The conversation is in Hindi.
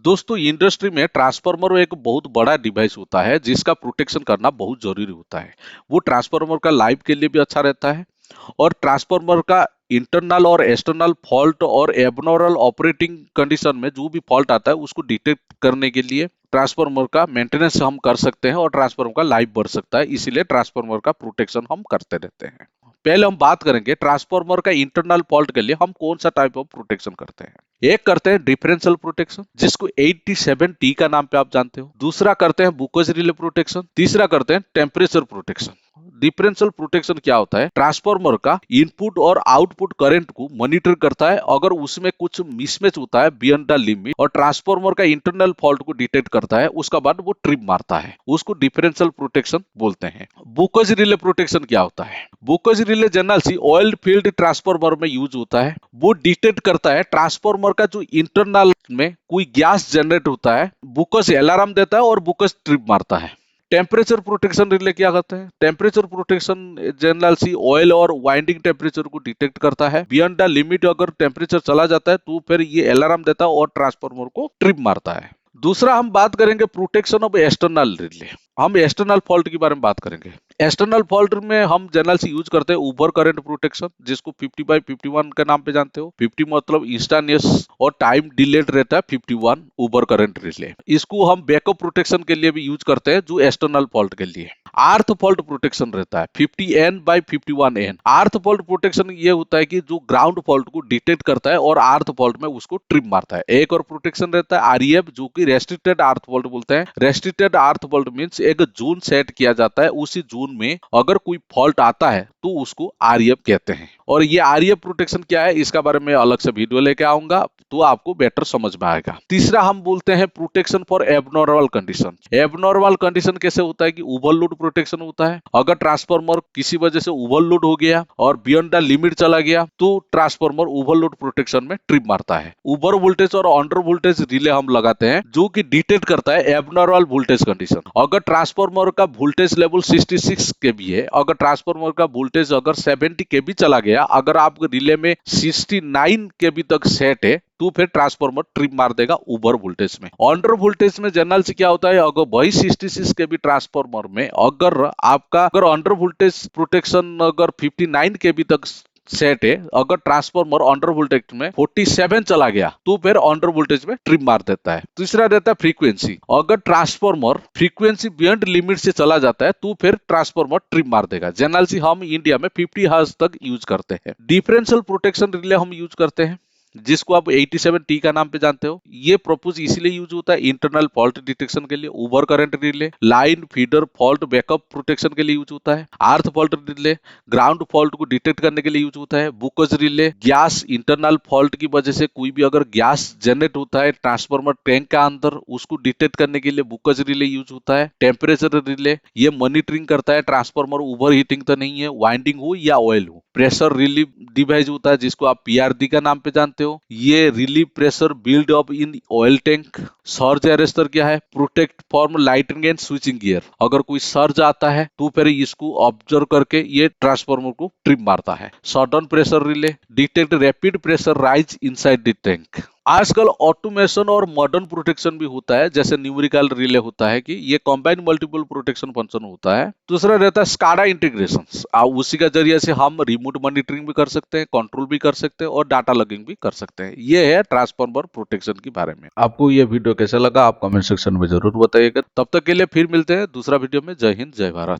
दोस्तों इंडस्ट्री में ट्रांसफार्मर एक बहुत बड़ा डिवाइस होता है जिसका प्रोटेक्शन करना बहुत जरूरी होता है। वो ट्रांसफार्मर का लाइफ के लिए भी अच्छा रहता है और ट्रांसफार्मर का इंटरनल और एक्सटर्नल फॉल्ट और एबनॉर्मल ऑपरेटिंग कंडीशन में जो भी फॉल्ट आता है उसको डिटेक्ट करने के लिए ट्रांसफार्मर का मेंटेनेंस हम कर सकते हैं और ट्रांसफार्मर का लाइफ बढ़ सकता है। इसीलिए ट्रांसफार्मर का प्रोटेक्शन हम करते रहते हैं। पहले हम बात करेंगे ट्रांसफार्मर का इंटरनल फॉल्ट के लिए हम कौन सा टाइप ऑफ प्रोटेक्शन करते हैं। एक करते हैं डिफरेंशियल प्रोटेक्शन जिसको 87T का नाम पे आप जानते हो। दूसरा करते हैं बुकेज रिले प्रोटेक्शन। तीसरा करते हैं टेम्परेचर प्रोटेक्शन। डिफरेंशियल प्रोटेक्शन क्या होता है? ट्रांसफार्मर का इनपुट और आउटपुट करंट को मॉनिटर करता है। अगर उसमें कुछ मिसमैच होता है बियॉन्ड द लिमिट और ट्रांसफार्मर का इंटरनल फॉल्ट को डिटेक्ट करता है, उसका बाद वो ट्रिप मारता है। उसको डिफरेंशियल प्रोटेक्शन बोलते हैं। बुकेज रिले प्रोटेक्शन क्या होता है? बुकेज रिले जनरल सी ऑयल फील्ड ट्रांसफार्मर में यूज होता है। वो डिटेक्ट करता है ट्रांसफार्मर का जो इंटरनल में कोई गैस जनरेट होता है, बुकेज अलार्म देता है और बुकेज ट्रिप मारता है। टेम्परेचर प्रोटेक्शन रिले क्या करते हैं? टेम्परेचर प्रोटेक्शन जनरल सी ऑयल और वाइंडिंग टेम्परेचर को डिटेक्ट करता है। बियॉन्ड द लिमिट अगर टेम्परेचर चला जाता है तो फिर ये अलार्म देता है और ट्रांसफार्मर को ट्रिप मारता है। दूसरा हम बात करेंगे प्रोटेक्शन ऑफ एक्सटर्नल रिले। हम एक्सटर्नल फॉल्ट के बारे में बात करेंगे। एक्सटर्नल फॉल्ट में हम जनरल से यूज करते हैं ओवर करंट प्रोटेक्शन जिसको 50/51 के नाम पे जानते हो। 50 मतलब इंस्टेंटेनियस और टाइम डिलेड रहता है। 51 ओवर करंट रिले। इसको हम बैकअप प्रोटेक्शन के लिए भी यूज करते हैं जो एक्सटर्नल फॉल्ट के लिए। अर्थ फॉल्ट प्रोटेक्शन रहता है 50N/51N। अर्थ फॉल्ट प्रोटेक्शन ये होता है कि जो ग्राउंड फॉल्ट को डिटेक्ट करता है और अर्थ फॉल्ट में उसको ट्रिप मारता है। एक और प्रोटेक्शन रहता है REF जो कि रेस्ट्रिक्टेड अर्थ फॉल्ट बोलते हैं। रेस्ट्रिक्टेड अर्थ फॉल्ट मींस एक जोन सेट किया जाता है, उसी जोन में अगर कोई फॉल्ट आता है तो उसको REF कहते हैं। और ये REF प्रोटेक्शन क्या है इसका बारे में अलग से वीडियो लेके आऊंगा तो आपको बेटर समझ में आएगा। तीसरा हम बोलते हैं protection for abnormal condition. Abnormal condition कैसे होता है कि ओवरलोड प्रोटेक्शन होता है। अगर ट्रांसफार्मर किसी वजह से ओवरलोड हो गया और बियॉन्ड द लिमिट चला गया तो ट्रांसफार्मर ओवरलोड प्रोटेक्शन में ट्रिप मारता है। ओवर वोल्टेज और अंडर वोल्टेज रिले हम लगाते हैं जो कि डिटेक्ट करता है एबनॉर्मल वोल्टेज कंडीशन। अगर ट्रांसफार्मर का वोल्टेज लेवल 66 kV है, अगर ट्रांसफार्मर का वोल्टेज अगर 70 kV चला गया, अगर आप रिले में 69 kV तक सेट है तो फिर ट्रांसफार्मर ट्रिप मार देगा ओवर वोल्टेज में। अंडर वोल्टेज में जनरल से क्या होता है, अगर वही 66 kV ट्रांसफार्मर में अगर अंडर वोल्टेज प्रोटेक्शन अगर 59 kV तक सेट है, अगर ट्रांसफार्मर अंडर वोल्टेज में 47 चला गया तो फिर अंडर वोल्टेज में ट्रिप मार देता है। तीसरा रहता है फ्रीक्वेंसी। अगर ट्रांसफार्मर फ्रीक्वेंसी बियॉन्ड लिमिट से चला जाता है तो फिर ट्रांसफार्मर ट्रिप मार देगा। जनरल से हम इंडिया में 50 हर्ट्ज तक यूज करते हैं। डिफरेंशियल प्रोटेक्शन रिले हम यूज करते हैं जिसको आप 87T का नाम पे जानते हो। ये प्रोपोज इसीलिए यूज होता है इंटरनल फॉल्ट डिटेक्शन के लिए। Over current relay, line feeder fault backup protection के लिए यूज होता है। अर्थ फॉल्ट रिले ग्राउंड फॉल्ट को डिटेक्ट करने के लिए यूज होता है। Bouquets relay gas internal fault की वजह से कोई भी अगर गैस जनरेट होता है ट्रांसफार्मर टैंक का अंदर, उसको डिटेक्ट करने के लिए बुकेज रिले यूज होता है। टेम्परेचर रिले ये मॉनिटरिंग करता है ट्रांसफार्मर ओवर हीटिंग तो नहीं है, वाइंडिंग हो या ऑयल हो। प्रेशर रिलीफ डिवाइस होता है जिसको आप PRD का नाम पे जानते हो। ये relief pressure build up in oil tank. Surge arrester क्या है? Protect from lightning and switching gear. अगर कोई सर्ज आता है तो फिर इसको ऑब्जर्व करके ये ट्रांसफार्मर को ट्रिप मारता है। Sudden pressure relay detect rapid pressure rise inside the tank. आजकल ऑटोमेशन और मॉडर्न प्रोटेक्शन भी होता है, जैसे न्यूमेरिकल रिले होता है कि ये कंबाइंड मल्टीपल प्रोटेक्शन फंक्शन होता है। दूसरा रहता है स्काडा इंटीग्रेशन। उसी का जरिए से हम रिमोट मॉनिटरिंग भी कर सकते हैं, कंट्रोल भी कर सकते हैं और डाटा लॉगिंग भी कर सकते हैं। ये है ट्रांसफार्मर प्रोटेक्शन के बारे में। आपको ये वीडियो कैसा लगा आप कमेंट सेक्शन में जरूर बताइएगा। तब तक के लिए फिर मिलते हैं दूसरा वीडियो में। जय हिंद, जय भारत।